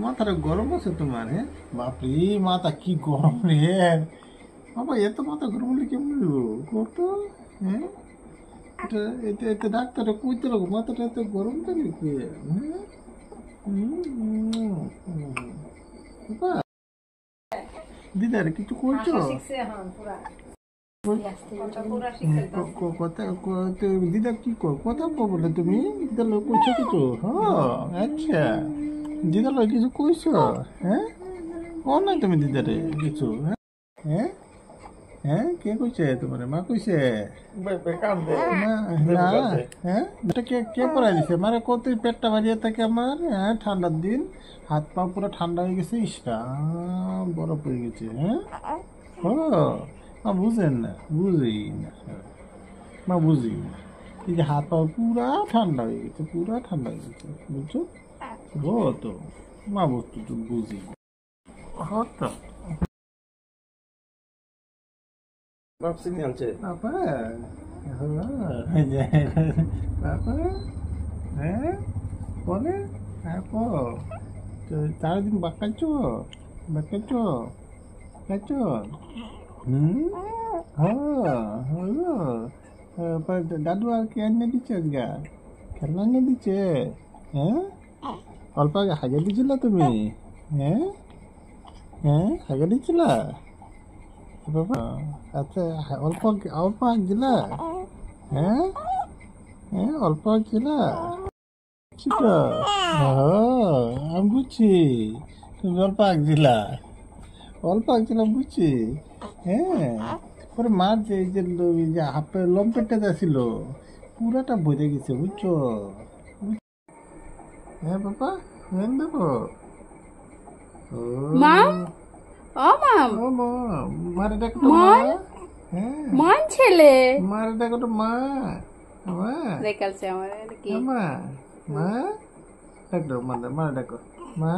মাথাটা গরম আছে তোমার? হ্যাঁ বাপরে, মাথা কি গরম রে বাবা, এত মাথা গরম হলে কেমন কত? হ্যাঁ এটা এতে এতে ডাক্তারে কইতে লাগো মাথাটা এত গরম কেন কি? দিদারে কিছু করছো? দিদা কি কর কথা বলে তুমি? দিদার লোক কইছো কিছু? হ্যাঁ আচ্ছা, দিদার লোক কিছু কইছো? হ্যাঁ ও নাই তুমি দিদারে কিছু? হ্যাঁ হ্যাঁ কে কইছে তোমার? মা কইছে? হ্যাঁ এটা কে কে পড়াই দিছে? মানে কত পেটটা বাড়িয়ে থাকে আমার। হ্যাঁ ঠান্ডার দিন হাত পা পুরো ঠান্ডা হয়ে গেছে, ইসরা বরফ হয়ে গেছে। হ্যাঁ ও বুঝেন না, বুঝি না মা, বুঝি না। এই যে হাত পা পুরা ঠান্ডা হয়ে গেছে, পুরা ঠান্ডা হয়ে গেছে, বুঝছো? তো মা বুঝতো তো বুঝি হতো বাবা। বাবা হ্যাঁ বলে হ্যাঁ সারাদিন বাকাচ্ছ বাকাচ্ছ কাচ্ছ? দাদু আর কি এনে দিচ্ছে আজকে? খেলনা এনে দিচ্ছে? হ্যাঁ অল্প আগে হাগে দিয়েছিল তুমি? হ্যাঁ হ্যাঁ হাগে দিয়েছিল বাবা? আচ্ছা অল্প অল্প দিলা? হ্যাঁ হ্যাঁ অল্প দিলা? আমি বুঝছি তুমি অল্প আগ দিলা, অল্প আগ দিলাম বুঝছি। হ্যাঁ পরে মার যে যে হাফে লম্পেটটা ছিল পুরাটা বোঝা গেছে, বুঝছো? হ্যাঁ বাবা হ্যাঁ দেবো। মারে ডাকো তো মা। হ্যাঁ মান ছেলে মারে ডাকো তো মা। মা দেখালছে আমার কি মা মা ডাকো, মারে ডাকো মা।